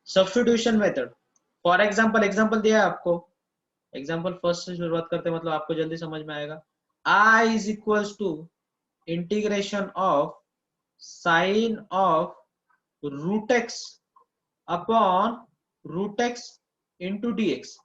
Substitution method. For example दिया है आपको, एग्जाम्पल फर्स्ट से शुरुआत करते हैं, मतलब आपको जल्दी समझ में आएगा। I is equals to integration of sine of root x upon root x into D x.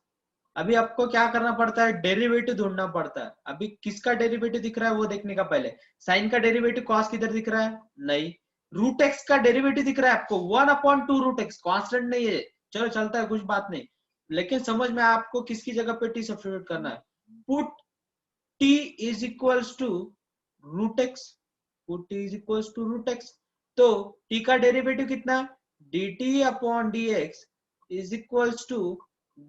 अभी आपको क्या करना पड़ता है, डेरिवेटिव ढूंढना पड़ता है। अभी किसका डेरिवेटिव दिख रहा है वो देखने का पहले। साइन का डेरिवेटिव कॉस किधर दिख रहा है, नहीं। रूट एक्स का डेरिवेटिव दिख रहा है आपको 1/2 रूट एक्स, कॉन्स्टेंट नहीं है, चलो चलता है, कुछ बात नहीं। लेकिन समझ में आपको किसकी जगह पे टी सब्स्टिट्यूट करना है। Put T is equals to root x, put T is equals to root x. तो टी का डेरिवेटिव कितना, d T upon d x is equals to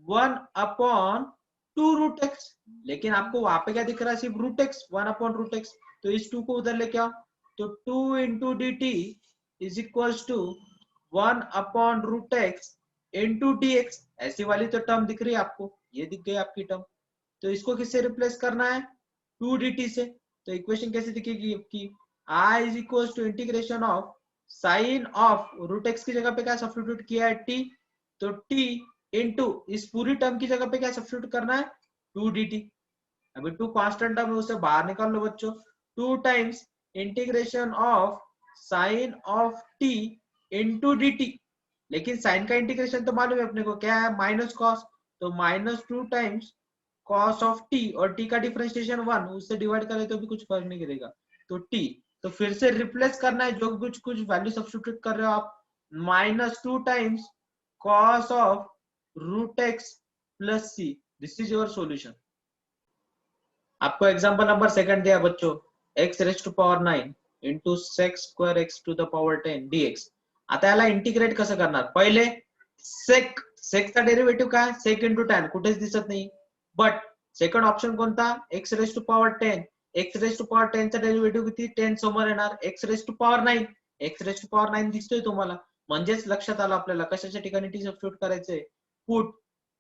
1/2 root x. लेकिन आपको वहां पे क्या दिख रहा है, सिर्फ रूट एक्स, 1/रूट एक्स। तो इस 2 को उधर लेके आओ, तो 2 into D T is equals to 1/रूट एक्स इंटू डी एक्स। ऐसी वाली तो टर्म दिख रही है आपको, ये दिख गई आपकी टर्म। तो इसको किससे रिप्लेस करना है, 2 dt से। तो इक्वेशन कैसे दिखेगी आपकी, I is equal to integration of sine of root x की जगह पे क्या सब्स्टिट्यूट किया है, t। तो t इंटू इस पूरी टर्म की जगह पे क्या सब्स्टिट्यूट करना है, 2 dt। अभी 2 कांस्टेंट टर्म है, उसे बाहर निकाल लो बच्चों। 2 times integration of sine of t into dt। लेकिन साइन का इंटीग्रेशन तो मालूम है अपने को क्या है, माइनस कॉस। तो -2 टाइम्स कॉस ऑफ टी, और टी का डिफरेंशिएशन 1, उससे डिवाइड करें तो भी कुछ फर्क नहीं करेगा। तो टी, तो फिर से रिप्लेस करना है, जो कुछ वैल्यू सब्स्टिट्यूट कर रहे हो आप। -2 times cos of root x plus C, this is your solution. आपको एग्जांपल नंबर सेकंड दिया बच्चों, x raise to power 9 into sec square x to the power 10 dx। आता याला इंटिग्रेट कसं करणार, पहिले सेकचा डेरिव्हेटिव्ह काय, सेक इंटू टॅन, कुठेच दिसत नाही। बट सेकंड ऑप्शन कोणता, x raise to power 10, x raise to power 10 चा डेरिव्हेटिव्ह किती, 10 समोर येणार, x raise to power 9, x raise to power 9 दिसतोय तुम्हाला। म्हणजेच लक्षात आलं आपल्याला कशाच्या ठिकाणी टी सबस्टिट्यूट करायचंय, put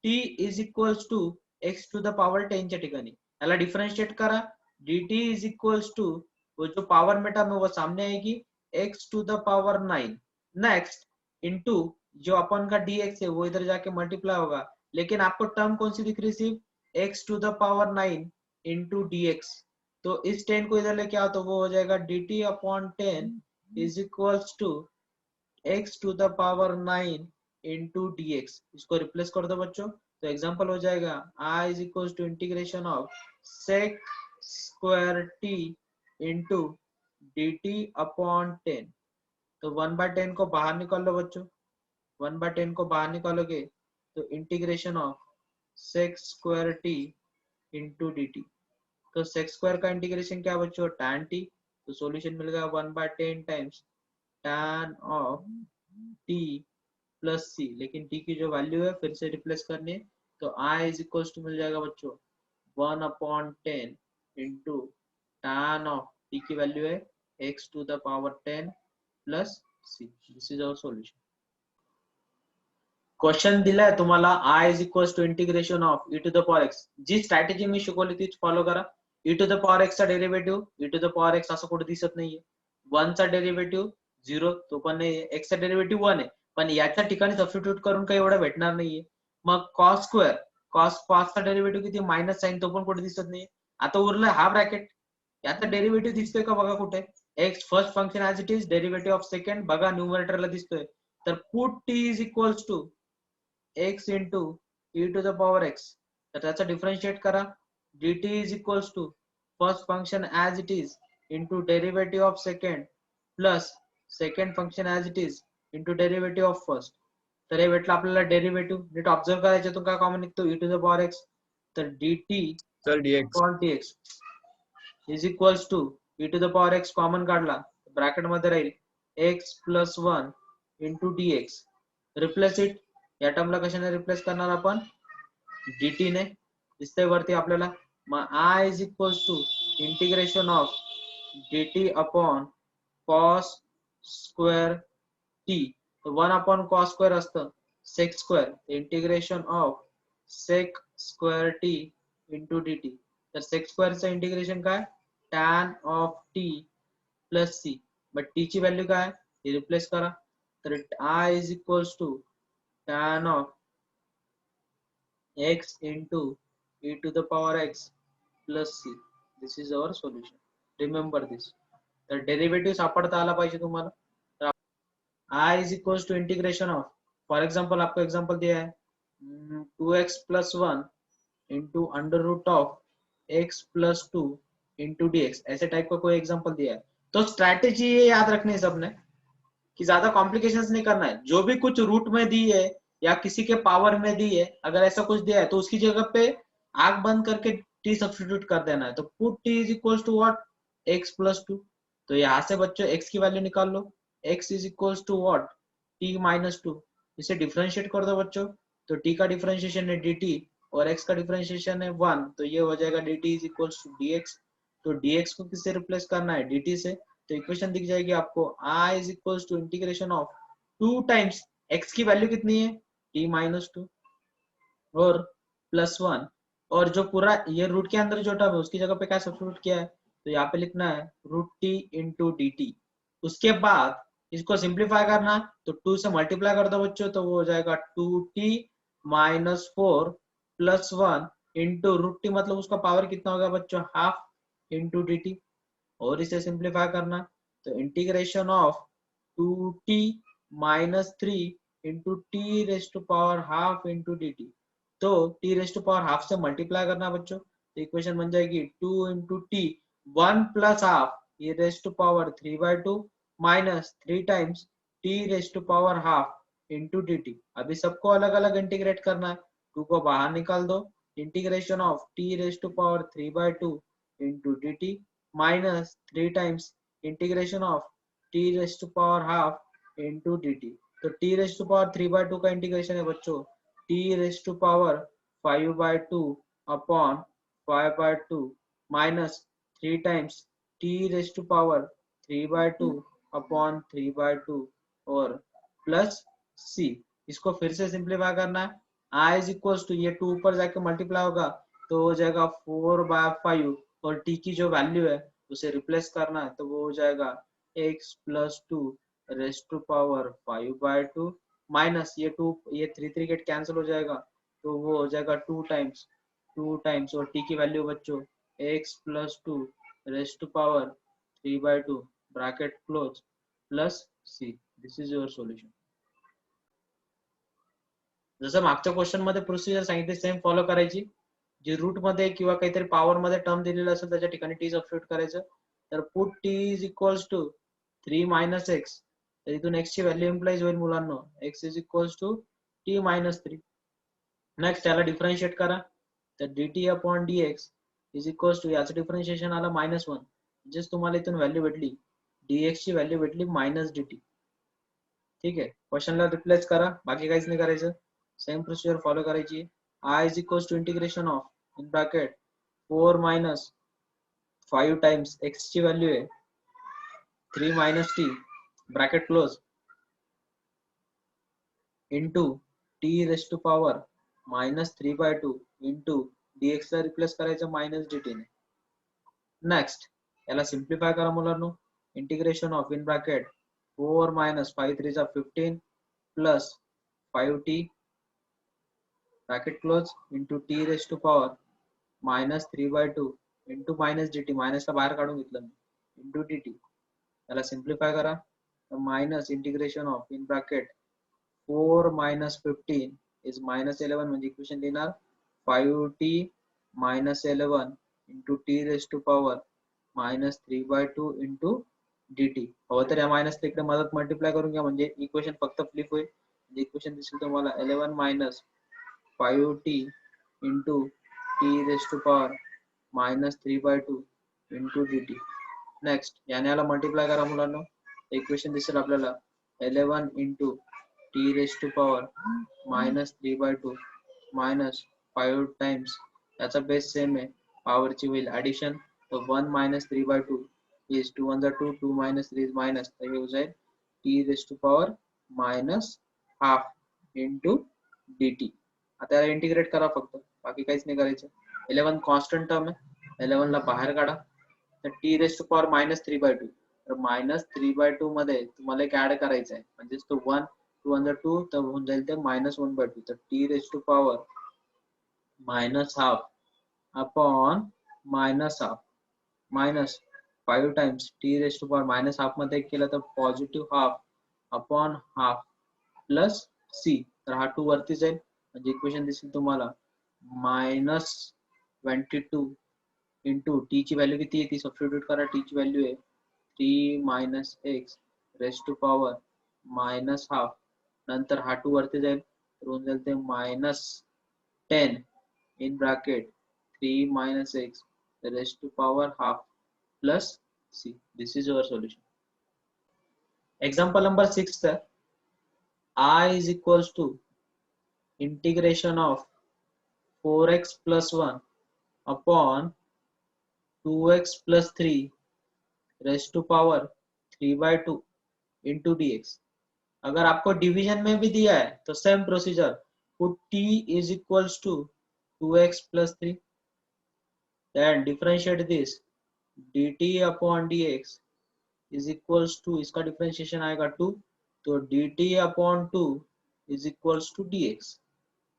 t is equals to x to the power 10 च्या ठिकाणी। याला डिफरेंशिएट करा, dt इज इक्वल्स टू, वो जो पावर में टर्म है वो सामने आएगी, x to the power 9 next into जो अपन का dx है वो इधर जाके मल्टीप्लाई होगा। लेकिन आपको टर्म कौन सी दिख रही, सिर्फ x to the power 9 into dx। तो इस 10 को इधर लेके आओ तो वो हो जाएगा dt upon 10 is equals to x to the power 9 into dx। इसको रिप्लेस कर दो बच्चों, तो एग्जांपल हो जाएगा I is equal to integration of sec square t into dt upon 10। तो 1/10 को बाहर निकाल लो बच्चों, 1/10 को बाहर निकालोगे तो integration of sec square t into dt। तो सेक स्क्वायर का इंटीग्रेशन क्या बच्चों, tan t। तो सॉल्यूशन मिलेगा 1/10 times tan of t plus C. लेकिन t की जो वैल्यू है फिर से रिप्लेस करनी है, तो I इज इक्वल टू मिल जाएगा बच्चों 1/10 इंटू tan ऑफ t की वैल्यू है x to the power 10 plus C. This is our solution. Question दिलाय तुम्हाला I is equal to integration of e to the power x। जी strategy मी शिकवली तीच फॉलो करा। e to the power x चा derivative, e to the power x असं कुठे दिसत नाहीये। 1 चा डेरिव्हेटिव्ह 0, तो पण नाहीये। x चा डेरिव्हेटिव्ह 1 आहे, पण याच्या ठिकाणी सबस्टिट्यूट करून काही एवढं भेटणार नाहीये। मग cos स्क्वेअर, cos चा डेरिव्हेटिव्ह किती, मायनस साइन, तो पण कुठे दिसत नाहीये। आता उरलं हा ब्रॅकेट, याचा डेरिव्हेटिव्ह दिसतोय का बघा कुठे, x first function as it is, derivative of second बघा न्यूमरेटरला दिसतोय। तर put t is equals to x into e to the power x, तर त्याचा डिफरेंशिएट करा, dt is equals to first function as it is into derivative of second plus second function as it is into derivative of first. तर हे भेटलं आपल्याला derivative, NEET observe करा याच्यातून काय कॉमन निघतो, e to the power x। तर dt सर dx upon dx is equals to e to the power x common काढला, ब्रॅकेट मध्ये राहील x plus 1 into dx। Replace it, या टर्मला कशाने रिप्लेस करणार आपण, dt ने, दिसतंय वरती आपल्याला। मग I is equals to integration of dt upon cos square t। तो 1 अपॉन cos स्क्वेअर असतं sec square, integration of sec square t into dt। तर sec स्क्वेअरचं इंटिग्रेशन काय, tan of t plus c। But t ची value काय, हे replace करा। तर I is equals to tan of x into e to the power x plus c. This is our solution. Remember this. तर derivative सापडता आला पाहिजे तुम्हाला. तर I is equals to integration of, for example आपको example दिया है 2x plus 1 into under root of x plus 2 into dx, ऐसे type का कोई एग्जाम्पल दिया है. तो स्ट्रैटेजी ये याद रखनी है सबने कि ज्यादा कॉम्प्लिकेशंस नहीं करना है. जो भी कुछ रूट में दी है या किसी के पावर में दी है, अगर ऐसा कुछ दिया है तो उसकी जगह पे आंख बंद करके t सब्स्टिट्यूट कर देना है. तो put t is equal to what, x plus 2. तो यहाँ से बच्चों x की वैल्यू निकाल लो. x is equal to what, t minus 2. इसे डिफरेंशिएट कर दो बच्चों. तो t का डिफरेंशिएशन है dt और x का डिफरेंशिएशन है 1. तो ये हो जाएगा dt is equal to dx. तो dx को किससे रिप्लेस करना है, dt से. तो इक्वेशन दिख जाएगी आपको I is equal to integration of 2 times x की वैल्यू कितनी है, t माइनस 2 और प्लस 1, और जो पूरा ये रूट के अंदर जो टर्म है उसकी जगह पे क्या सब्स्टिट्यूट किया है, तो यहाँ पे लिखना है root t into D t. उसके बाद इसको सिंप्लीफाई करना, तो 2 से मल्टीप्लाई कर दो बच्चों, तो वो हो जाएगा 2t minus 4 plus 1 into root t, मतलब उसका पावर कितना होगा बच्चों, हाफ इंटू डी टी. और इसे सिंप्लीफाई करना, तो integration of 2t minus 3 into t raise to power half into D t. तो t raise to power half से मल्टीप्लाई करना बच्चों, तो इक्वेशन बन जाएगी 2 into t 1 plus half e raise to power 3/2 minus 3 times t raise to power half into D t. अभी सबको अलग अलग इंटीग्रेट करना है. 2 को बाहर निकाल दो. Integration of t raise to power 3/2 into D t minus 3 times integration of t raise to power half into D t. तो t रेस टू पावर 3/2 का इंटीग्रेशन है बच्चों t raise to power 5/2 upon 5/2 minus 3 times t raise to power 3/2 upon 3/2 और plus c. इसको फिर से simplify करना है. i इज इक्वल टू, ये 2 ऊपर जाके मल्टीप्लाई होगा तो हो जाएगा 4/5 और t की जो वैल्यू है उसे रिप्लेस करना है, तो वो हो जाएगा x plus 2 raise to power 5/2 minus ये 2, ये 3 गेट कैंसिल हो जाएगा, तो वो हो जाएगा 2 टाइम्स और t की वैल्यू बच्चों x plus 2 raise to power 3/2 bracket close plus c. This is your solution. जसं मागच्या क्वेश्चन मध्ये प्रोसिजर सांगितली सेम फॉलो करायची. जी रूट मध्ये किंवा काहीतरी पॉवर मध्ये टर्म दिलेलं असेल त्याच्या ठिकाणी टी सबस्टिट्यूट करायचं. तर put T is equals to 3 minus x. तर इथून एक्स ची व्हॅल्यू इम्प्लाइज होईल मुलांना, x is equals to t minus 3. Next त्याला डिफरन्शिएट करा, तर dt upon dx is equals to, याचं डिफरन्शिएशन आलं -1. म्हणजेच तुम्हाला इथून व्हॅल्यू भेटली, dx ची व्हॅल्यू भेटली मायनस dt. ठीक आहे, क्वेश्चनला रिप्लेस करा, बाकी काहीच नाही करायचं. सेम प्रोसिजर फॉलो करायची. I is equals to integration of in bracket 4 minus 5 times x ची व्हॅल्यू आहे 3 minus t bracket close into t raise to power -3/2 into dx ला रिप्लेस करायचं मायनस dt ने. नेक्स्ट याला सिंप्लिफाय करा मुलांनो. Integration of in bracket 4 minus 5 3 15 plus 5t bracket close into t raise to power -3/2 into minus dt, मायनसला बाहेर काढून घेतलं मी, इंटू dt. त्याला सिंप्लिफाय करा, minus integration of in bracket 4 minus 15 is -11, म्हणजे इक्वेशन लिहिणार 5t minus 11 into t raise to power -3/2 into dt. हवं तर या मायनस इकडे मदत मल्टिप्लाय करून घ्या, म्हणजे इक्वेशन फक्त फ्लिप होईल. इक्वेशन दिसेल तुम्हाला 11 minus 5t into t raised to power -3/2 into dt. Next याने याला मल्टिप्लाय करा मुलांनो, इक्वेशन दिसेल आपल्याला 11 into t raised to power -3/2 minus 5 times, याचा बेस सेम आहे, पॉवरची होईल ऍडिशन. तो 1 minus 3/2 is 2 1 2 2 minus 3 is minus, तर हे हो जाईल t raised to power -half into dt. आता याला इंटिग्रेट करा फक्त, बाकी काहीच नाही करायचं. 11 कॉन्स्टंट टर्म आहे, 11 ला बाहेर काढा, तर t रेस टू पॉवर -3/2. तर -3/2 मध्ये तुम्हाला एक ऍड करायचं आहे, म्हणजे तो 1 टू अंदर टू तब होऊन जाईल ते -1/2 तर T raise to power -12 upon -12 minus 5 times T raise to power -12 मध्ये केलं तर positive half upon half plus C तर हा 2 वरती जाईल म्हणजे इक्वेशन दिसेल तुम्हाला -22 इंटू टी ची व्हॅल्यू किती आहे ती सबस्टिट्यूट करा टी ची व्हॅल्यू आहे 3 - x रेज टू पॉवर -12 नंतर हा 2 वरती जाईल तर होऊन जाईल ते -10 in bracket 3 - x raised to power half plus c. This is your solution. Example number 6 sir. I is equals to integration of 4x plus 1 upon 2x plus 3 raised to power 3/2 into dx. अगर आपको division में भी दिया है तो same procedure put t is equals to 2x plus 3 then differentiate this dt upon dx is equals to इसका differentiation आएगा 2 तो dt upon 2 is equals to dx.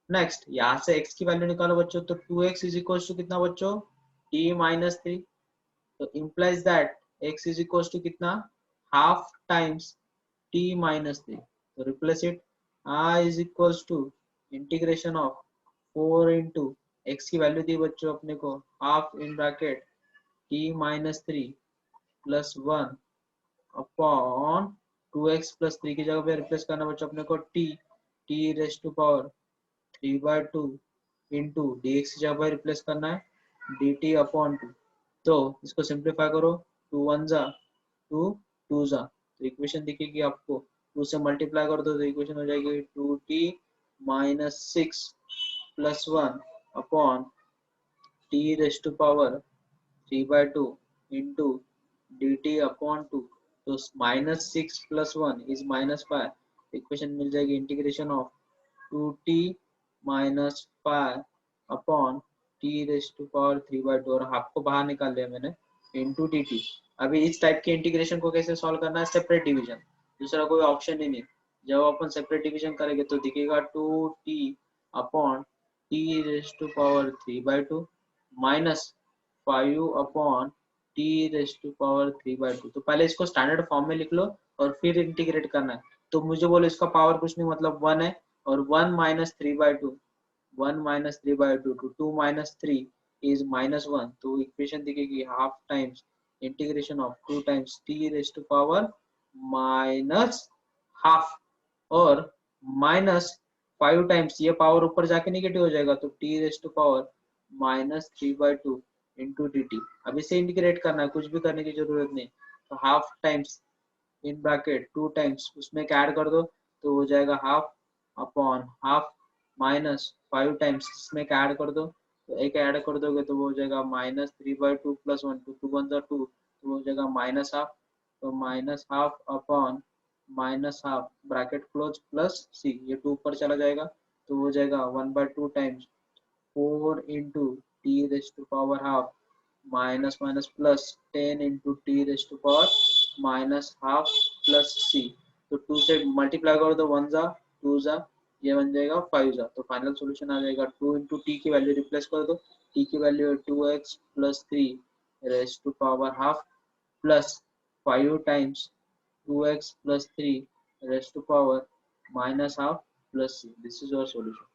Next यहाँ से x की वैल्यू निकालो बच्चों तो 2x is equals to कितना बच्चों t minus 3 तो implies that x is equals to कितना half times t minus 3 तो replace it I is equals to integration of 4 into x की वैल्यू दी बच्चों अपने को half in bracket t minus 3 plus 1 upon 2x plus 3 की जगह पे रिप्लेस करना बच्चों अपने को t raise to power 3/2 into dx की जगह पे रिप्लेस करना है dt अपॉन 2 तो इसको सिंप्लीफाई करो 2 1 जा 2 2 जा तो इक्वेशन दिखेगी आपको 2 से मल्टीप्लाई कर दो तो इक्वेशन हो जाएगी 2t minus 6 plus 1 upon t raise to power 3/2 into dt upon 2 तो -6 plus 1 is -5 इक्वेशन मिल जाएगी integration of 2t minus 5 upon t raise to power 3/2 और हाफ को बाहर निकाल लिया मैंने इंटू dt. अभी इस टाइप के इंटीग्रेशन को कैसे सॉल्व करना है सेपरेट डिवीजन दूसरा कोई ऑप्शन ही नहीं जब अपन सेपरेट डिवीजन करेंगे तो दिखेगा 2t upon t raise to power 3/2 minus 5 upon t raise to power 3/2 तो पहले इसको स्टैंडर्ड फॉर्म में लिख लो और फिर इंटीग्रेट करना है तो मुझे बोलो इसका पावर कुछ नहीं मतलब 1 है और 1 minus 3/2 1 minus 3/2 to 2 minus 3 is -1 तो इक्वेशन दिखेगी half times integration of 2 times t raise to power minus half और -5 टाइम्स ये पावर ऊपर जाके नेगेटिव हो जाएगा तो t raise to power -3/2 into dt. अब इसे इंटीग्रेट करना है कुछ भी करने की जरूरत नहीं तो half times in bracket 2 times उसमें ऐड कर दो तो हो जाएगा half upon half minus 5 times इसमें ऐड कर दो तो एक ऐड कर दोगे तो वो हो जाएगा -3/2 प्लस 1 तो 2 1 2 तो हो जाएगा माइनस हाफ तो minus half upon minus half bracket close plus C ये 2 ऊपर चला जाएगा तो हो जाएगा 1/2 times 4 into t raised to power half minus minus plus 10 into t raised to power minus half plus c तो 2 से मल्टीप्लाई कर दो 1 जा 2 जा ये बन जाएगा 5 जा तो फाइनल सॉल्यूशन आ जाएगा 2 into t की वैल्यू रिप्लेस कर दो t की वैल्यू है 2x plus 3 raised to power half plus 5 times 2x plus 3 raised to power minus half plus c. This is your solution.